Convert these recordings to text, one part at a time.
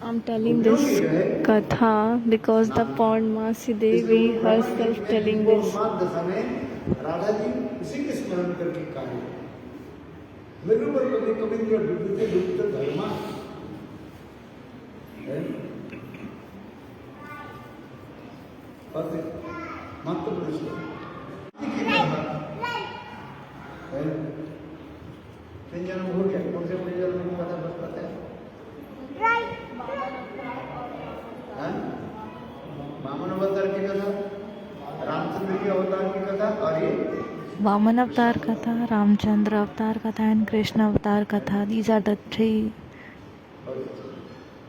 I'm telling this katha because the Pond Masi Devi herself telling this. Radha ji उसी के स्मरण करके कार्य मेरे ऊपर कभी कभी डूबते धर्मा मात्र प्रश्न तीन जन्म हो गया कौन से बड़े जन्म की कथा बस पता है वामन अवतार की कथा रामचंद्र की अवतार की कथा और ये Vaman avatar katha, Ramchandra avatar katha and Krishna avatar katha. These are the three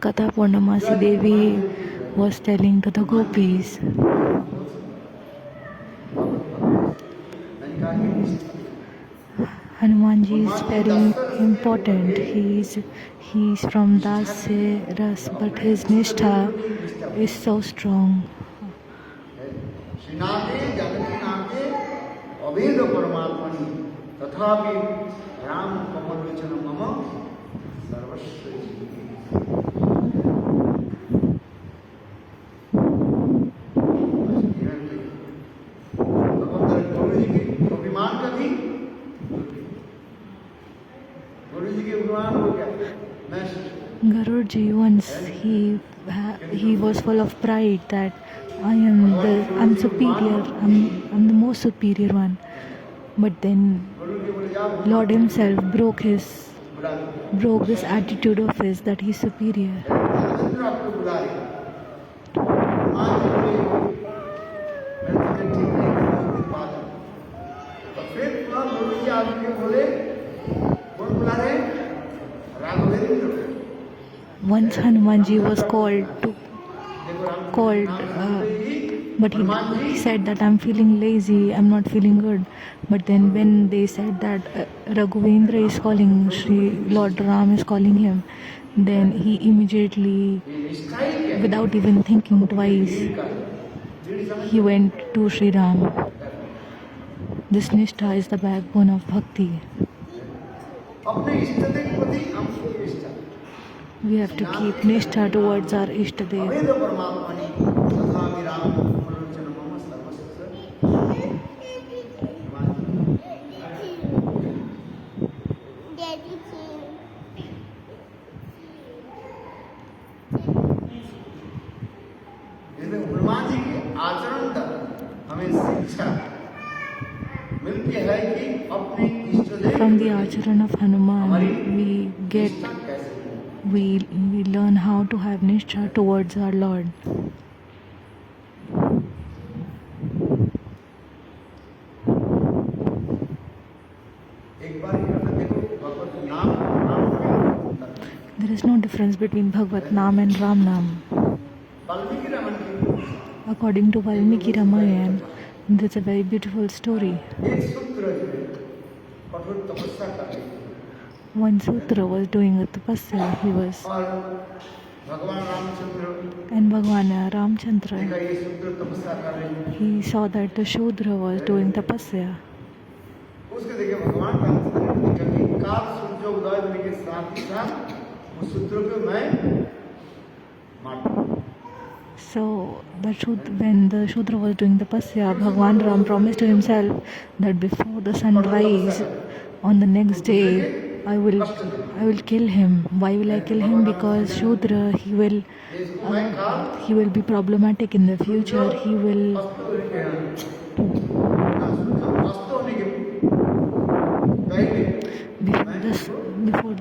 katha Purnamasi Devi was telling to the gopis. Hanumanji is very important. He is from Dasya Ras, but his nishtha is so strong. अवेद परमात्मनि तथापि राम कमलोचन मम सर्वस्व गुरु जी के अभिमान का भी गुरु जी के अभिमान हो गया Garuda once he was full of pride that I'm superior, I'm the most superior one. But then Lord himself broke this attitude of his that he's superior. Once Hanumanji was but he said that I'm feeling lazy, I'm not feeling good. But then when they said that Raghavendra is calling, Lord Ram is calling him, then he immediately, without even thinking twice, he went to Sri Ram. This nishtha is the backbone of bhakti. We have to keep nishtha towards our Ishtadev. From the acharan of Hanuman, we learn how to have nishtha towards our Lord. There is no difference between Bhagavat Nam and Ram Nam. According to Valmiki Ramayana, there's a very beautiful story. One Sutra was doing a tapasya. And Bhagavan Ramchandra, he saw that the Shudra was doing tapasya. So when the Shudra was doing tapasya, Bhagavan Ram promised to himself that before the sun rise on the next day, I will kill him. Why will I kill him? Because Shudra, he will be problematic in the future. He will before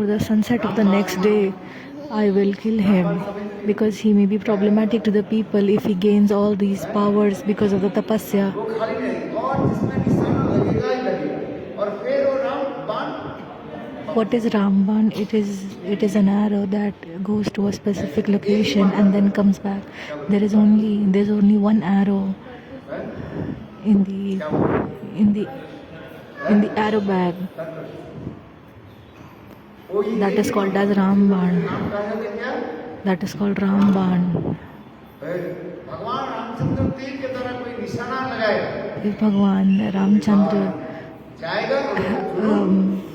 the sunset of the next day, I will kill him because he may be problematic to the people if he gains all these powers because of the tapasya. What is Ramban? It is an arrow that goes to a specific location and then comes back. There's only one arrow in the arrow bag. That is called as Ramban. That is called Ramban. If Bhagavan Ramchandra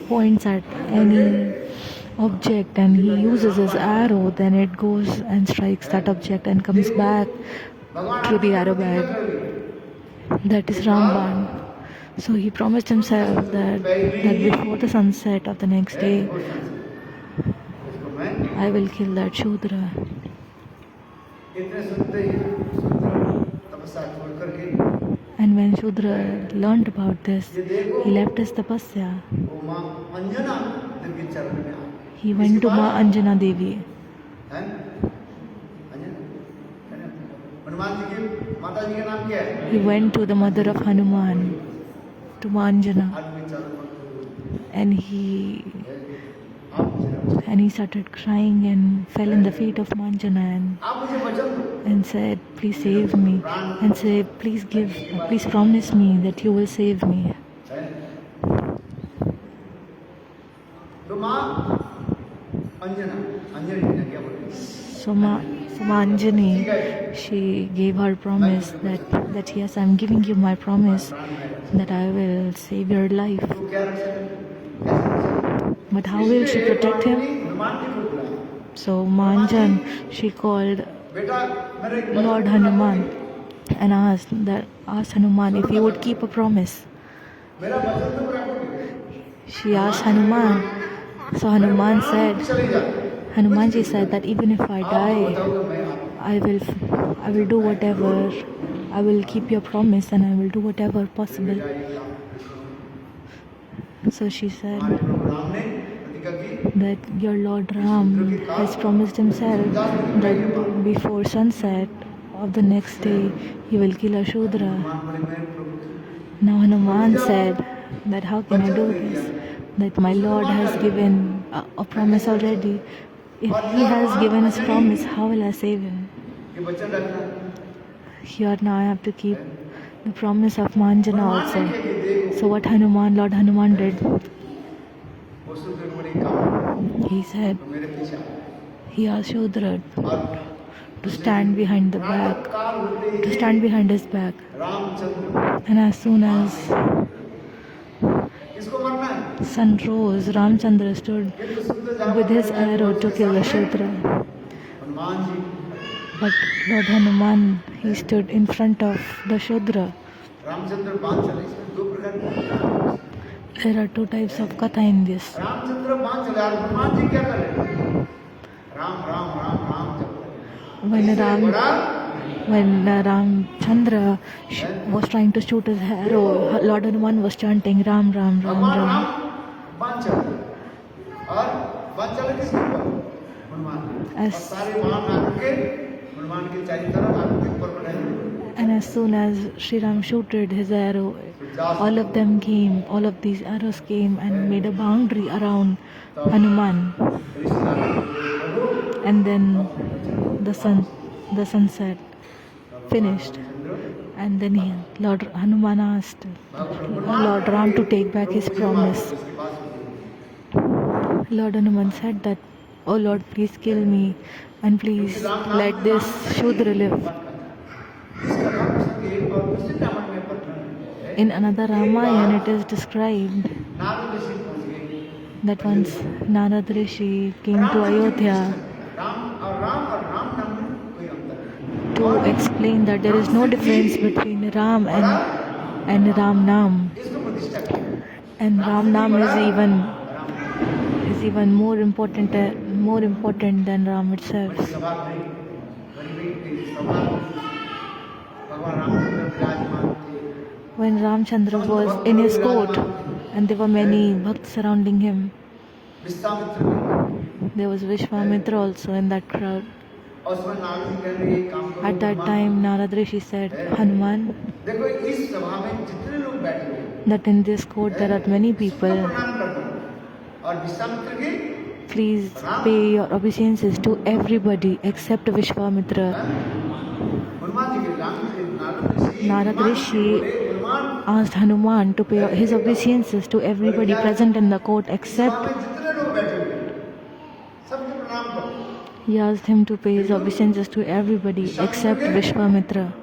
points at any object and he uses his arrow, then it goes and strikes that object and comes back to the arrow bag. That is Ramban. So he promised himself that before the sunset of the next day, I will kill that Shudra. And when Shudra learned about this, he left his tapasya. He went to Ma Anjana Devi. He went to the mother of Hanuman, to Ma Anjana, and he started crying and fell in the feet of Ma Anjana and said, please save me, and said, please promise me that you will save me. So Ma Anjani, she gave her promise that yes, I am giving you my promise that I will save your life. But how will she protect him? So Ma Anjani, she called Lord Hanuman and asked Hanuman if he would keep a promise. She asked Hanuman. So Hanumanji said that even if I die, I will do whatever. I will keep your promise and I will do whatever possible. So she said that your Lord Ram has promised himself that before sunset of the next day he will kill a Shudra. Now Hanuman said that how can I do this? That my Lord has given a promise already. If he has given his promise, how will I save him? Here now I have to keep the promise of Ma Anjana also. So what Lord Hanuman did? He said, he asked Shudra to stand behind his back. And as soon as sun rose, Ramchandra stood with his arrow to kill the Shudra. But Lord Hanuman, he stood in front of the Shudra. There are two types of katha in this. When Ramchandra was trying to shoot his arrow, Lord Hanuman was chanting Ram, Ram, Ram, Ram. And as soon as Sri Ram shooted his arrow, all of these arrows came and made a boundary around Hanuman. And then the sunset finished. And then Lord Hanuman asked Lord Ram to take back his promise. Lord Hanuman said that, oh Lord, please kill me and please let this Shudra live. In another Ramayana it is described that once Narada Rishi came to Ayodhya to explain that there is no difference between Ram and Ram Nam. And Ram Nam is even more important than Ram itself. When Ramchandra was in his court and there were many bhakts surrounding him, there was Vishvamitra also in that crowd. At that time, Narada Rishi said, Hanuman, that in this court there are many people. Please pay your obeisances to everybody except Vishvamitra. Narada Rishi asked Hanuman to pay his obeisances to everybody present in the court except. He asked him to pay his obeisances to everybody except Vishvamitra.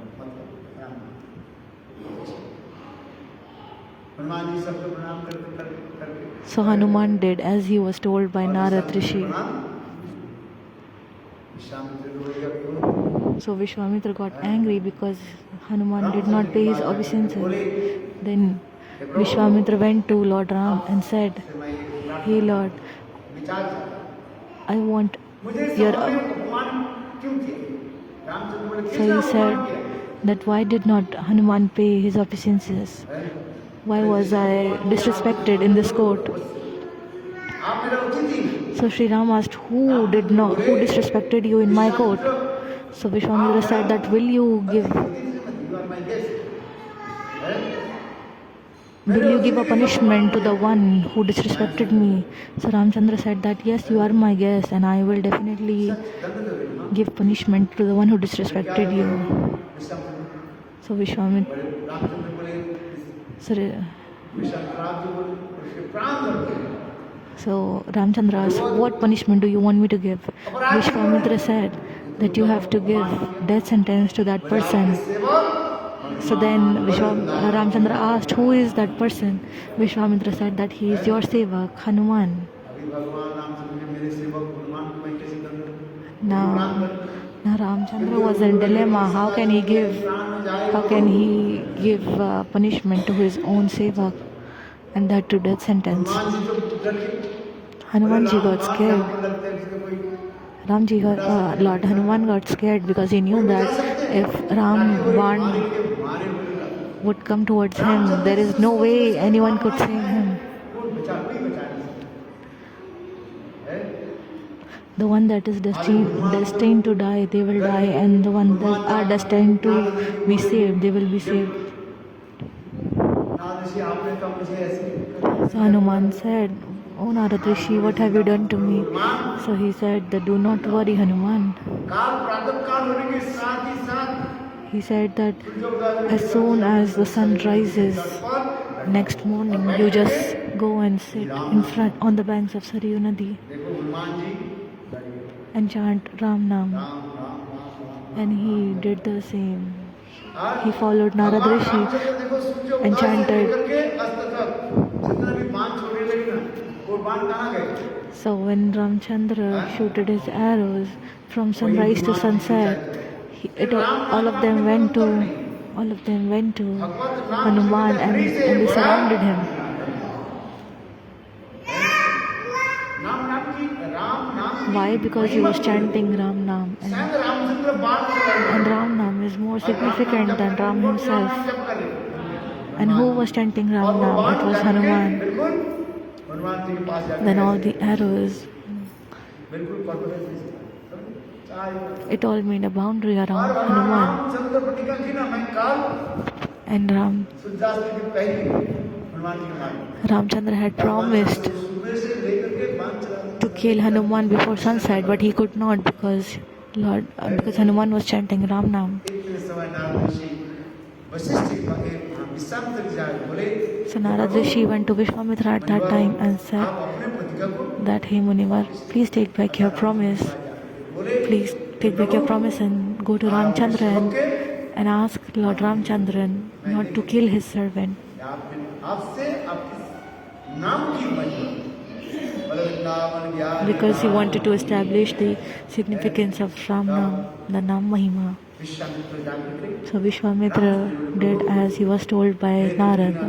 So So Hanuman did as he was told by Narada Rishi. So Vishwamitra got angry because Hanuman did not pay his obeisances. Then Vishwamitra went to Lord Ram and said, "Hey Lord, I want your..." So he said that why did not Hanuman pay his obeisances? Why was I disrespected in this court? So Sri Ram asked, who disrespected you in my court? So Vishwamitra said that will you give a punishment to the one who disrespected me? So Ramchandra said that yes, you are my guest and I will definitely give punishment to the one who disrespected you. So So Ramchandra asked, what punishment do you want me to give? Vishwamitra said that you have to give death sentence to that person. So then Ramchandra asked, who is that person? Vishwamitra said that he is your sevak, Hanuman. Now Ramchandra was in dilemma. How can he give punishment to his own sevak, and that to death sentence? Hanumanji got scared. Lord Hanuman got scared because he knew that if Ram would come towards him, there is no way anyone could save him. The one that is destined to die, they will die, and the one that are destined to be saved, they will be saved. So Hanuman said, "Oh Narada Rishi, what have you done to me?" So he said that do not worry, Hanuman. He said that as soon as the sun rises next morning, you just go and sit in front on the banks of Sarayu Nadi and chant Ram Nam. And he did the same. He followed Narada Rishi and chanted. So when Ramchandra shooted his arrows from sunrise to sunset, all of them went to Hanuman and they surrounded him. Why? Because he was chanting Ram Nam, and Ram Nam is more significant than Ram himself. And who was chanting Ram Nam? It was Hanuman. Then all the arrows, it all made a boundary around Hanuman. And Ramchandra had promised to kill Hanuman before sunset, but he could not because Hanuman was chanting Ram Nam. So Narada Rishi went to Vishwamitra at that time and said that, "Hey Munivar, please take back your promise. Please take back your promise and go to Ramchandra and ask Lord Ramchandra not to kill his servant." Because he wanted to establish the significance of Ram Nam, the Nam Mahima. So Vishwamitra did as he was told by Narada.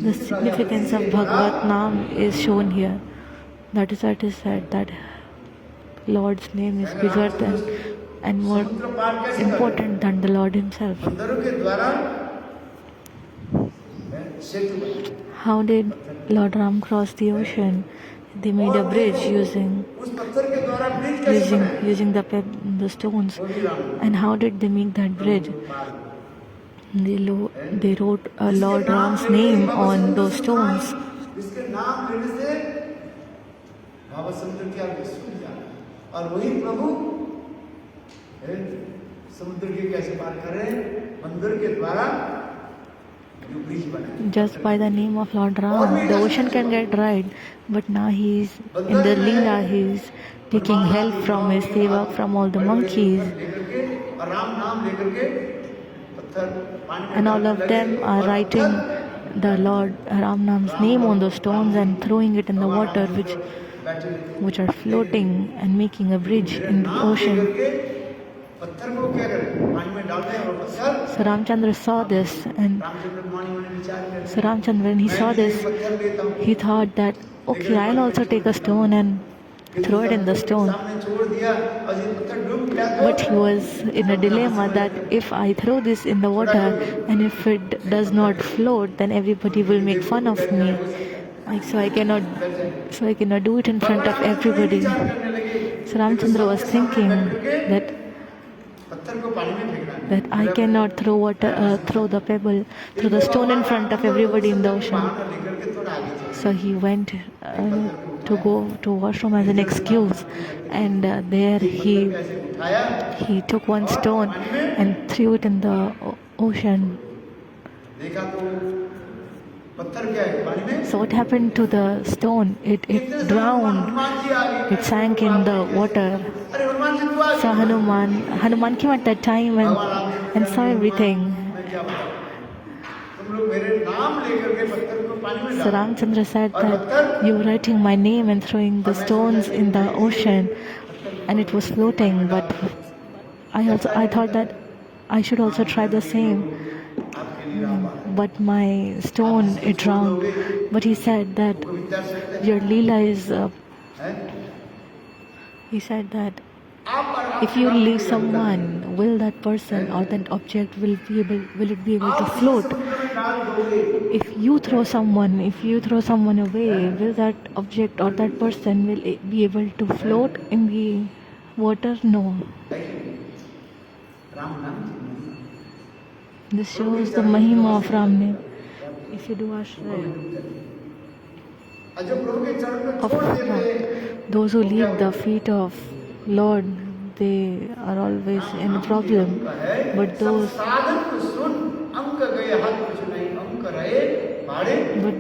The significance of Bhagavat Nam is shown here. That is why it is said that Lord's name is bigger than and more important than the Lord himself. How did Lord Ram cross the ocean? They made a bridge using the stones. And how did they make that bridge? They wrote Lord Ram's name on those stones. Just by the name of Lord Ram, the ocean can get dried, but now he is in the Linga, he is taking help from his sevak, from all the monkeys, और राम नाम लेकर के पत्थर पानी में and all of them are writing the Lord Ram Nam's name on those stones and throwing it in the water, which are floating and making a bridge in the ocean. पत्थर को क्या करें पानी में डालते हैं और पत्थर So Ramchandra saw this, and so Ramchandra, when he saw this, he thought that, okay, I'll also take a stone and throw it in the stone. But he was in a dilemma that if I throw this in the water and if it does not float, then everybody will make fun of me. So I cannot do it in front of everybody. So Ramchandra was thinking that I cannot throw the pebble, throw the stone in front of everybody in the ocean. So he went to go to washroom as an excuse, and there he took one stone and threw it in the ocean. So what happened to the stone? It drowned. It sank in the water. So Hanuman came at that time and saw everything. So Ramchandra said that you were writing my name and throwing the stones in the ocean, and it was floating. But I thought that I should also try the same. But my stone, it drowned. But he said that your Leela is. He said that if you leave someone, will that person or that object will it be able to float? If you throw someone away, will that object or that person will be able to float in the water? No. This shows the mahima of Ram name. If you do ashraya of those who leave the feet of Lord, they are always in a problem. But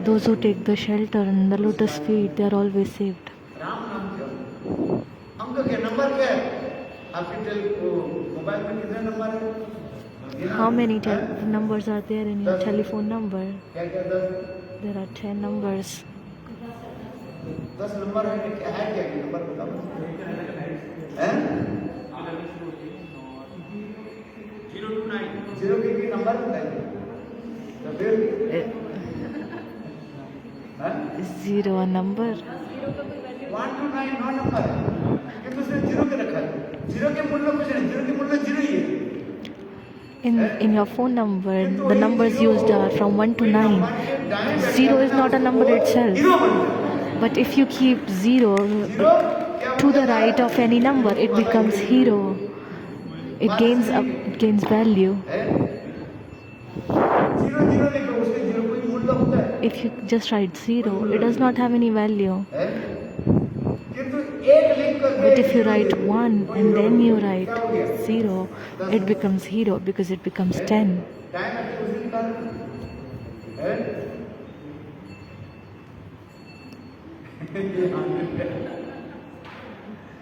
those who take the shelter in the lotus feet, they are always saved. How many numbers are there in your telephone number? There are 10 numbers. 10 number है क्या number बताओ हैं 029 के number बताइए तो फिर 0 a number 1 to 9 no number है किंतु उसने 0 के रखा है 0 के मूल्य कुछ नहीं 0 के मूल्य 0 ही है. In your phone number, the numbers used are from 1 to 9. 0 is not a number itself. But if you keep 0 to the right of any number, it becomes hero. It gains value. If you just write 0, it does not have any value. But if you write 1 and then you write 0, it becomes hero because it becomes 10.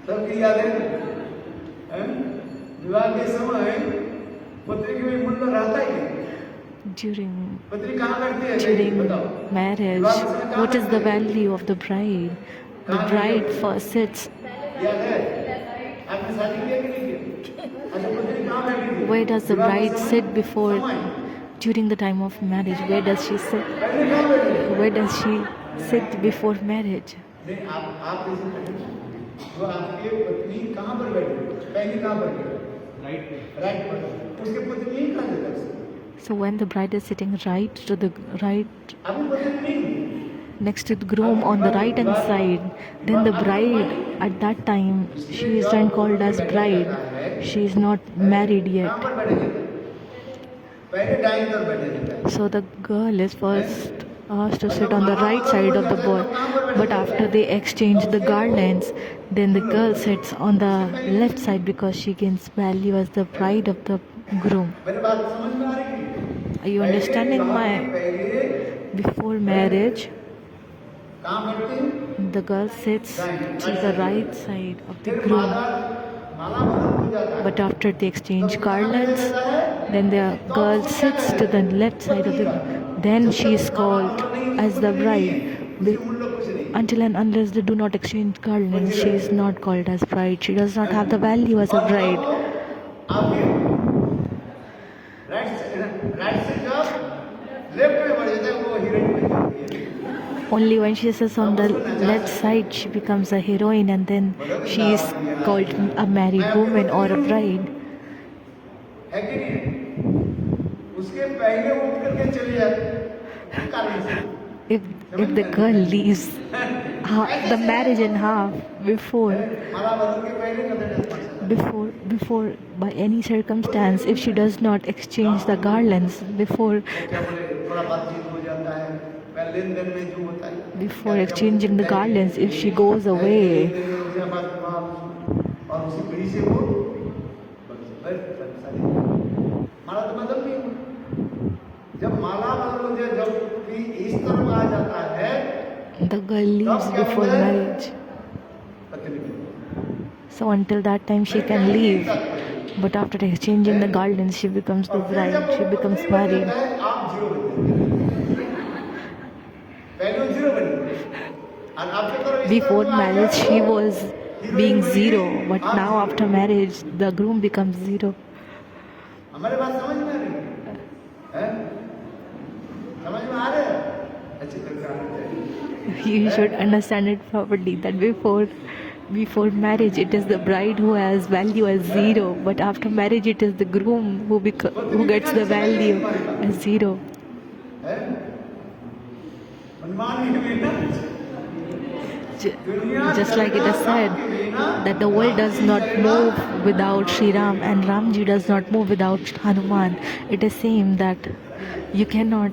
सबकी याद है विवाह के समय पत्नी के मूल्य रहता ही है. During बताओ marriage, what is the value of the bride? The bride first sits. याद है आपने शादी किया कि नहीं किया. अच्छा पत्नी कहाँ बैठी थी. Where does the bride sit before during the time of marriage? Where does she sit? Where does she sit before marriage? नहीं आप जो आपके पत्नी कहाँ पर बैठी पहली कहाँ पर राइट पर उसके पत्नी कहाँ देता है. So when the bride is sitting right next to the groom on the right hand side, then the bride at that time, she is then called as bride. She is not married yet. So the girl is first asked to sit on the right side of the boy, but after they exchange the garlands, then the girl sits on the left side because she gains value as the bride of the groom. Are you understanding my? Before marriage, the girl sits to the right side of the groom. माला बदल हो जाता है But after they exchange garlands, then the girl sits to the left side of the groom. Then she is called as the bride. Until and unless they do not exchange garlands, she is not called as bride. She does not have the value as a bride. Only when she sits on the left side, she becomes a heroine, and then she is called a married woman or a bride. If the girl leaves the marriage in half before by any circumstance, if she does not exchange the garlands before exchanging the garlands, if she goes away, the girl leaves before marriage. So until that time she can leave, but after exchanging the garlands she becomes the bride, she becomes married. Before marriage she was being zero, but now after marriage the groom becomes zero. You should understand it properly that before marriage it is the bride who has value as zero, but after marriage it is the groom who gets the value as zero. Just like it is said that the world does not move without Sri Ram and Ramji does not move without Hanuman. It is same that you cannot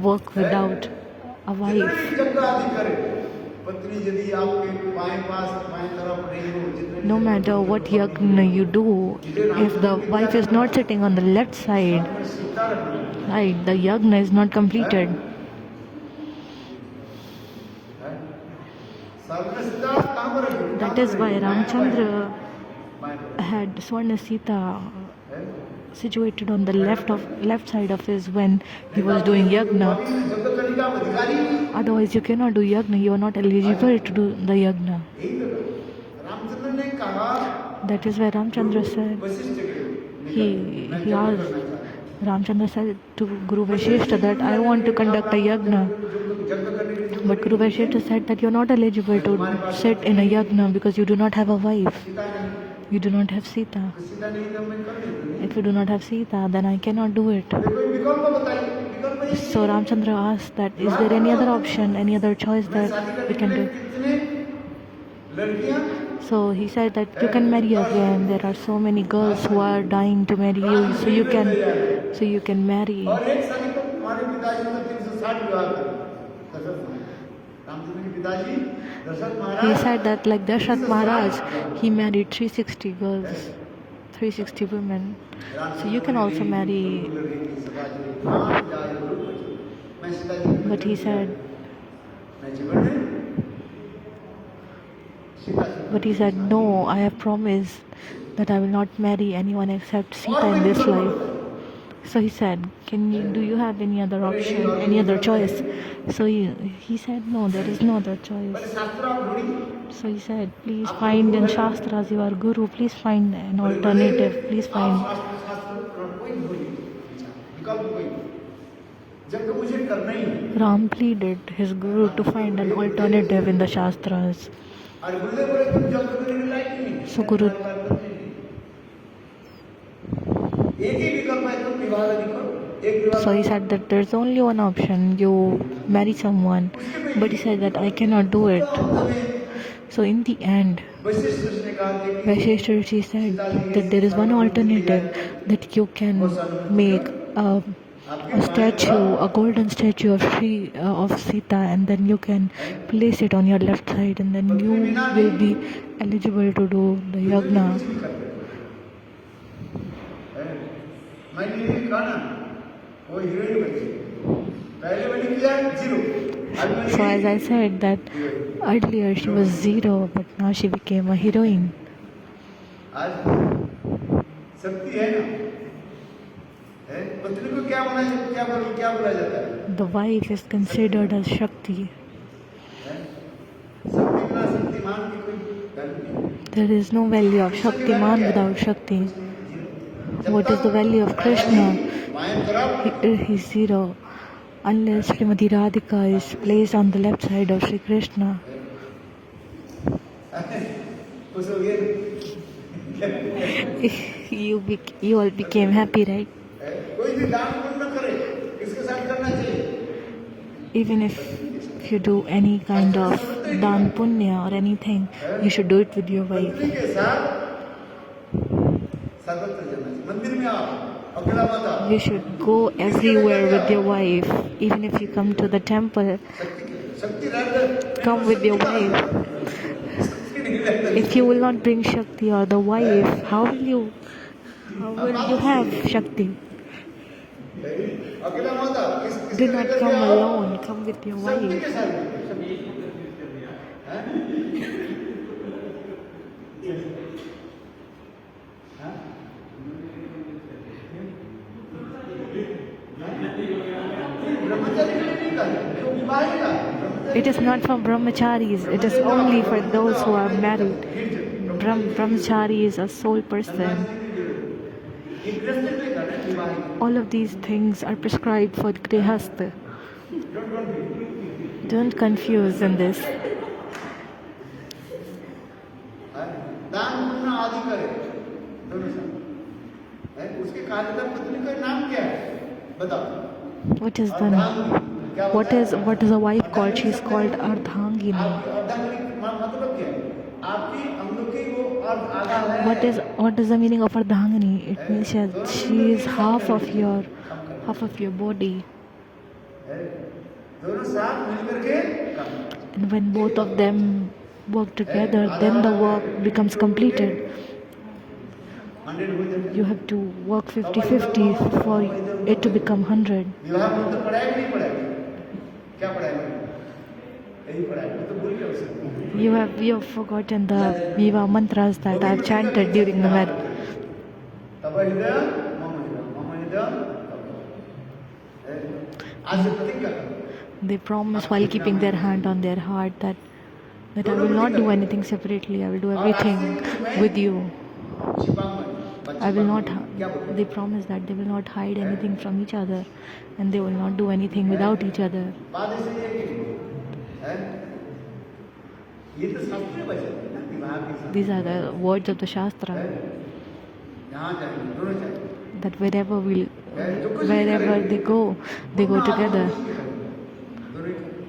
work without a wife. No matter what yagna you do, if the wife is not sitting on the left side, right, the yagna is not completed. That is why Ramchandra had Swarna Sita situated on the left side of his when he was doing yagna. Otherwise you cannot do yagna, you are not eligible to do the yagna. That is why Ramchandra said, Ramchandra said to Guru Vashishta that I want to conduct a yagna. But Guru Vashishta said that you are not eligible to sit in a yagna because you do not have a wife. You do not have Sita. If you do not have Sita, then I cannot do it. So Ramchandra asked that, is there any other option, any other choice that we can do? So he said that you can marry again. There are so many girls who are dying to marry you, so you can marry. He said that like Dashrath Maharaj, he married 360 girls, 360 women. So you can also marry. But he said, no, I have promised that I will not marry anyone except Sita in this life. So he said, do you have any other option, any other choice? So he said, no, there is no other choice. So he said, please find in Shastras, you are Guru, please find an alternative, please find. Ram pleaded his Guru to find an alternative in the Shastras. So Guru So he said that there's only one option, you marry someone. But he said that I cannot do it. So in the end, Vashishta Rishi said that there is one alternative, that you can make a statue, a golden statue of Sita, and then you can place it on your left side, and then you will be eligible to do the yagna. पहले मैंने किया 0, So as I said that earlier she was 0, but now she became a heroine. आज शक्ति है ना, है पत्नी को क्या बोला जाता है? The wife is considered as Shakti. शक्ति बिना शक्तिमान की कोई वैल्यू नहीं। There is no value of Shaktiman without Shakti. What is the value of Krishna? He is 0. Unless Srimati Radhika is placed on the left side of Sri Krishna. You all became happy, right? Even if you do any kind of dan punya or anything, you should do it with your wife. You should go everywhere with your wife. Even if you come to the temple, come with your wife. If you will not bring Shakti or the wife, how will you have Shakti? Do not come alone, come with your wife. It is not for brahmacharis, it is only for those who are married. Brahmachari is a sole person. All of these things are prescribed for grihastha. Don't confuse in this. What is the what is a wife called? She is called Ardhangini. What is the meaning of Ardhangini? It means that she is half of your body. And when both of them work together, then the work becomes completed. You have to work 50-50 for it to become 100. You have forgotten the Viva mantras that I have chanted during the marriage. They promise while keeping their hand on their heart that I will not do anything separately, I will do everything with you. They promise that they will not hide anything from each other and they will not do anything without each other. These are the words of the Shastra. That wherever they go together.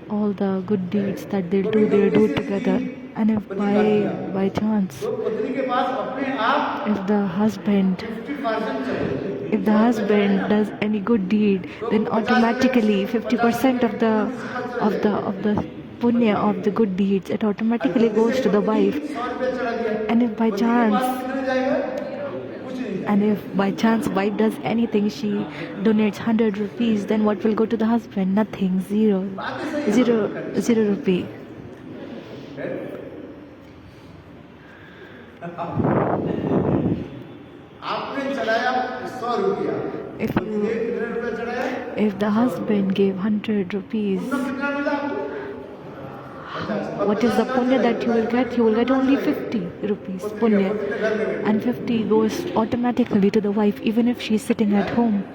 All the good deeds that they'll do together. And if by chance, if the husband does any good deed, then automatically 50% of the punya of the good deeds, it automatically goes to the wife. And if by chance wife does anything, she donates 100 rupees, then what will go to the husband? Nothing, zero rupee. If the husband gave 100 rupees, what is the punya that you will get? You will get only 50 rupees punya, and 50 goes automatically to the wife, even if she is sitting at home.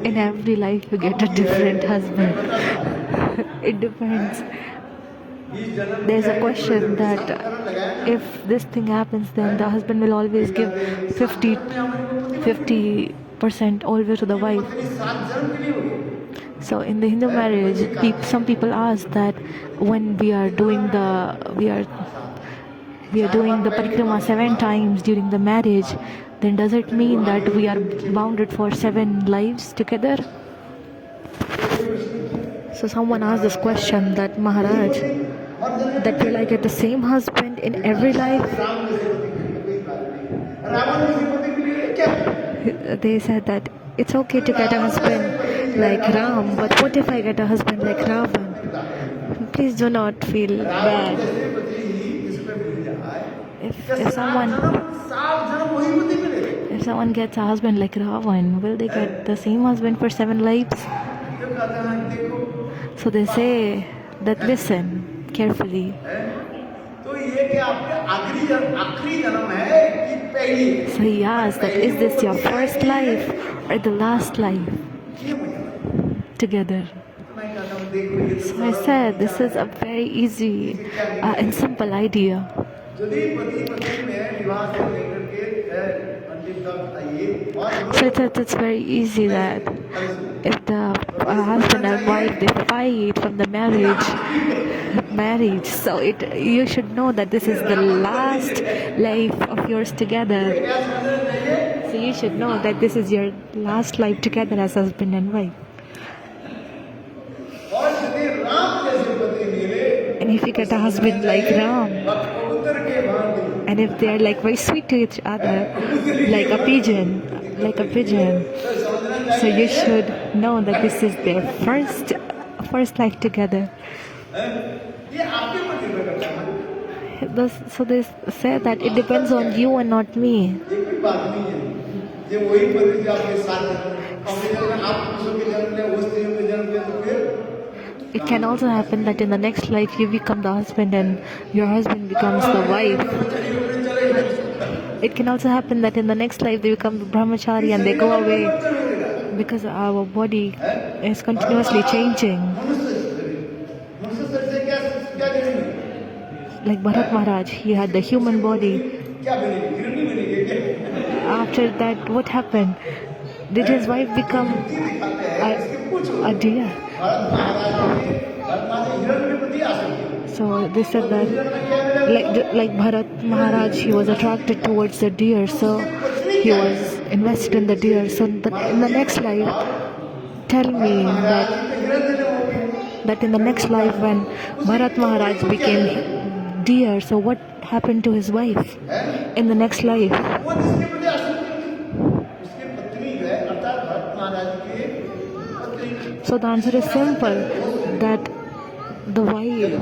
In every life you get a different husband. It depends. There's a question that if this thing happens, then the husband will always give 50% always to the wife. So in the Hindu marriage, some people ask that when we are doing the parikrama 7 times during the marriage, then does it mean that we are bounded for 7 lives together? So someone asked this question, that Maharaj, that will I get the same husband in every life? They said that it's okay to get a husband like Ram, but what if I get a husband like Ravan? Please do not feel bad. If someone gets a husband like Ravan, will they get the same husband for 7 lives? So they say that listen carefully. So he asked that is this your first life or the last life together? So I said this is a very easy and simple idea. So it's very easy that if the husband and wife they fight from the marriage, so you should know that this is the last life of yours together. So you should know that this is your last life together as husband and wife. And if you get a husband like Ram, and if they are like very sweet to each other, like a pigeon, so you should know that this is their first life together. So they say that it depends on you and not me. It can also happen that in the next life you become the husband and your husband becomes the wife. It can also happen that in the next life they become the brahmachari and they go away, because our body is continuously changing. Like Bharat Maharaj, he had the human body. After that, what happened? Did his wife become a deer? So they said that like Bharat Maharaj, he was attracted towards the deer, so he was invested in the deer. So in the next life, tell me that in the next life when Bharat Maharaj became deer, so what happened to his wife in the next life? So the answer is simple, that the wife,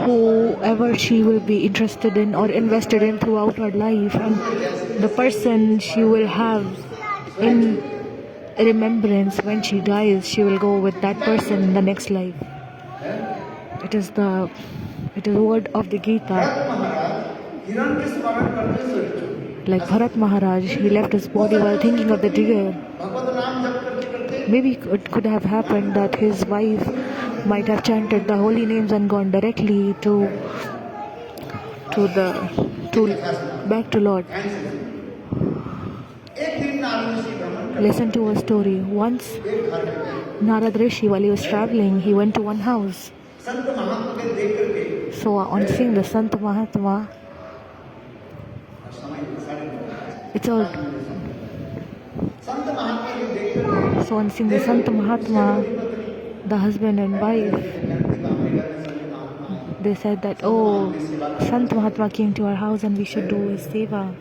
whoever she will be interested in or invested in throughout her life, and the person she will have in remembrance when she dies, she will go with that person in the next life. It is the word of the Gita. Like Bharat Maharaj, he left his body while thinking of the deer. Maybe it could have happened that his wife might have chanted the holy names and gone directly back to Lord. Listen to a story. Once Narada Rishi, while he was traveling, he went to one house. So on seeing the Sant Mahatma, So on seeing the Sant Mahatma, the husband and wife, they said that, oh, Sant Mahatma came to our house and we should do his seva.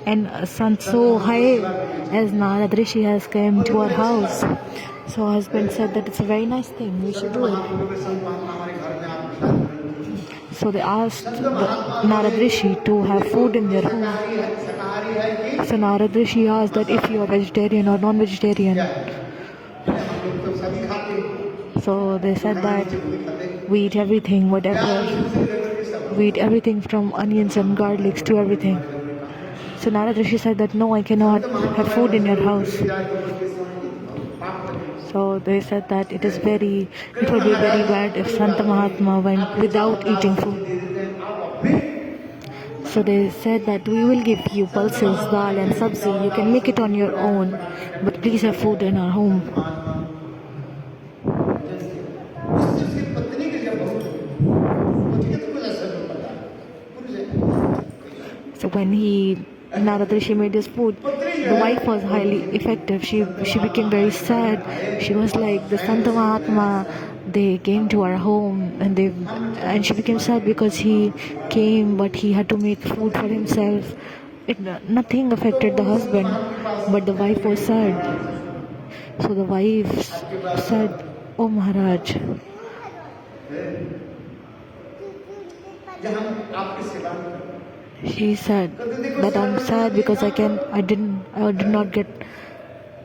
And a sant so high as Narada Rishi has come to our house. So husband said that it's a very nice thing, we should do it. So they asked Narada Rishi to have food in their home. So Narada Rishi asked that if you are vegetarian or non-vegetarian. So they said that we eat everything, whatever. We eat everything from onions and garlics to everything. So Narada Rishi said that no, I cannot have food in your house. So they said that it would be very bad if Santa Mahatma went without eating food. So they said that we will give you pulses, dal and sabzi. You can make it on your own, but please have food in our home. So when Narada Rishi made his food, the wife was highly effective. She became very sad. She was like, the Santa Mahatma, they came to our home and she became sad because he came but he had to make food for himself. Nothing affected the husband, but the wife was sad. So the wife said, "Oh Maharaj, she said that I'm sad because I did not get,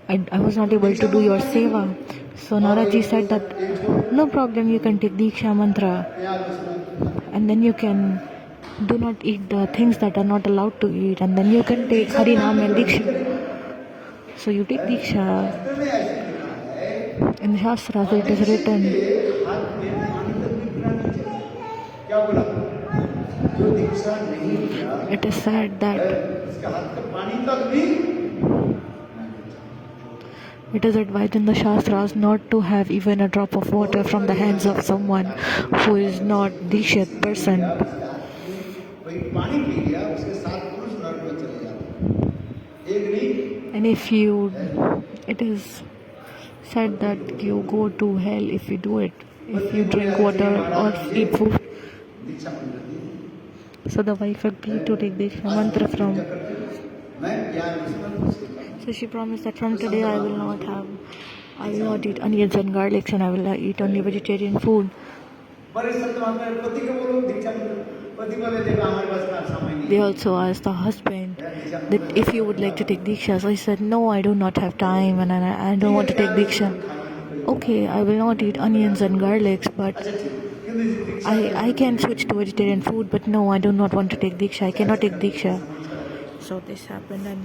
I was not able to do your seva." So Naraji said that no problem, you can take Diksha mantra and then you can do not eat the things that are not allowed to eat, and then you can take Harinam and Diksha. So you take Diksha. In the Shastras it is written, it is said that it is advised in the Shastras not to have even a drop of water from the hands of someone who is not Dikshit person. And it is said that you go to hell if you do it, if you drink water or eat food. So the wife agreed to take Diksha mantra from. So she promised that from today I will not eat onions and garlics, and I will eat only vegetarian food. They also asked the husband that if he would like to take Diksha. So he said, no, I do not have time and I don't want to take Diksha. Okay, I will not eat onions and garlics, but I can switch to vegetarian food, but no, I do not want to take Diksha. I cannot take Diksha. So this happened, and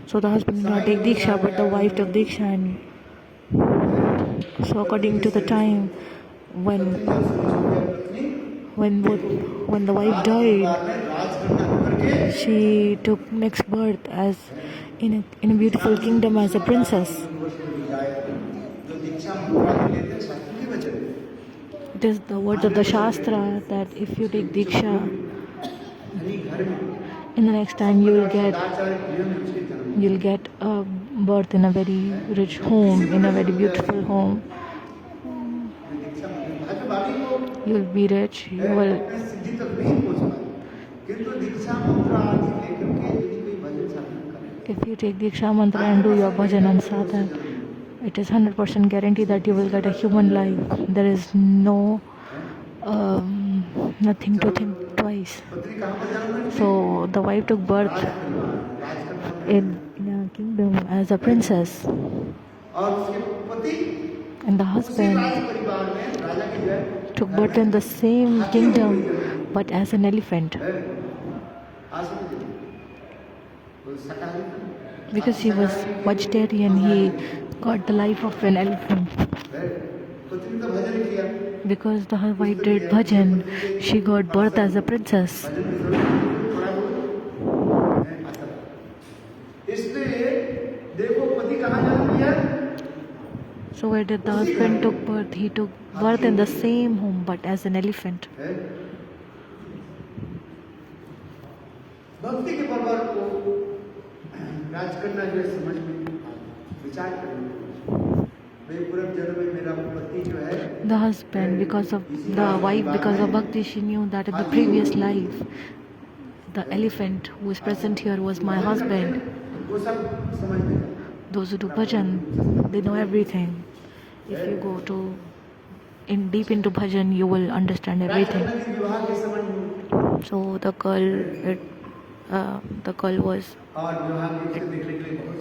so the husband did not take Diksha, but the wife took Diksha. And so according to the time, when the wife died, she took next birth as in a beautiful kingdom as a princess. It is the words of the Shastra that if you take Diksha, in the next time you'll get a birth in a very rich home, in a very beautiful home. You'll be rich, you will. If you take Diksha mantra and do your bhajan and sadhana, it is 100% guarantee that you will get a human life. There is nothing to think twice. So the wife took birth in a kingdom as a princess, and the husband took birth in the same kingdom but as an elephant, because he was vegetarian. He got the life of an elephant. Because the wife did bhajan, she got birth as a princess. So where did the husband took birth? He took birth in the same home but as an elephant. The husband, because of the wife, because of bhakti, she knew that in the previous life, the elephant who is present here was my husband. Those who do bhajan, they know everything. If you go deep into bhajan, you will understand everything. So the girl was.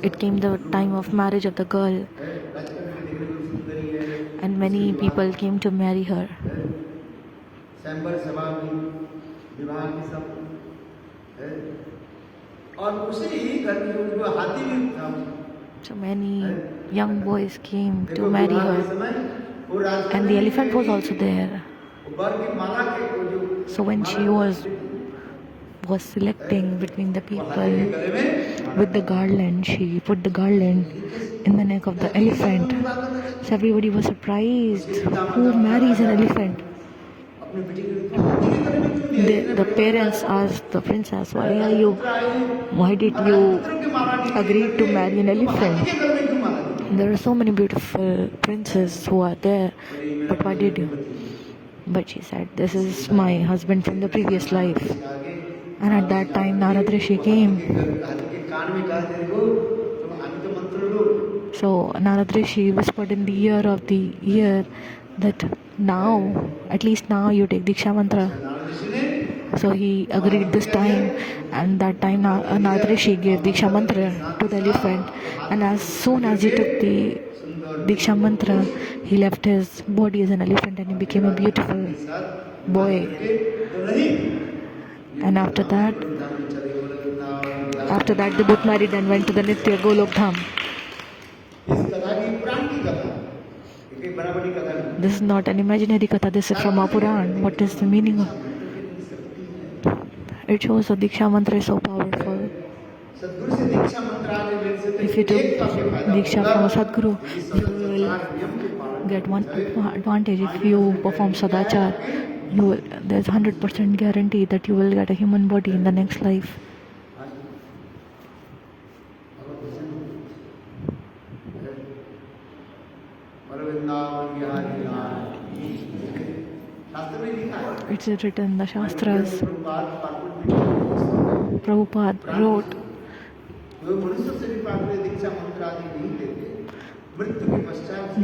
It came the time of marriage of the girl, and many people came to marry her. So many young boys came to marry her, and the elephant was also there. So when she was selecting between the people with the garland, she put the garland in the neck of the elephant. So everybody was surprised. Who marries an elephant? अपने बेटे के लिए ये करने में क्यों दिया? The parents asked the princess, why did you agree to marry an elephant? ये घर में क्यों मारा दिया? There are so many beautiful princes who are there, but why did you? But she said, this is my husband from the previous life. And at that time, Narada Rishi came. So Narada Rishi whispered in the ear of the ear that now, at least now, you take Diksha mantra. So he agreed this time, and that time Narada Rishi gave Diksha mantra to the elephant. And as soon as he took the Diksha mantra, he left his body as an elephant and he became a beautiful boy. And after that, they both married and went to the Nitya Golok Dham. This is not an imaginary katha, this is from a Puran. What is the meaning of it? It shows that Diksha mantra is so powerful. If you took Diksha from a Sadguru, you will get one advantage. If you perform Sadachar, there's 100% guarantee that you will get a human body in the next life. It's written in the Shastras. Prabhupada wrote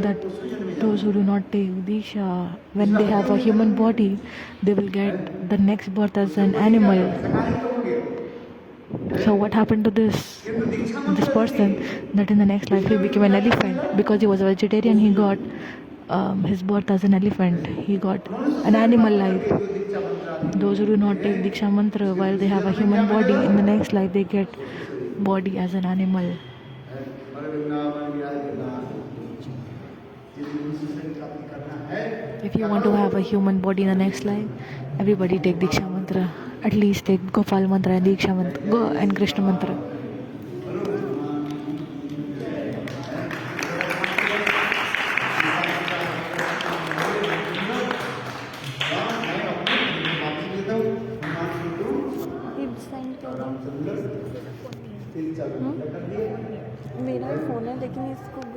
that those who do not take Diksha, when they have a human body, they will get the next birth as an animal. So what happened to this person? That in the next life he became an elephant. Because he was a vegetarian, he got his birth as an elephant. He got an animal life. Those who do not take Diksha mantra while they have a human body, in the next life they get body as an animal. If you want to have a human body in the next life, everybody take Diksha mantra. At least take Gopal mantra and Diksha mantra, Go and Krishna mantra. मेरा phone है लेकिन इसको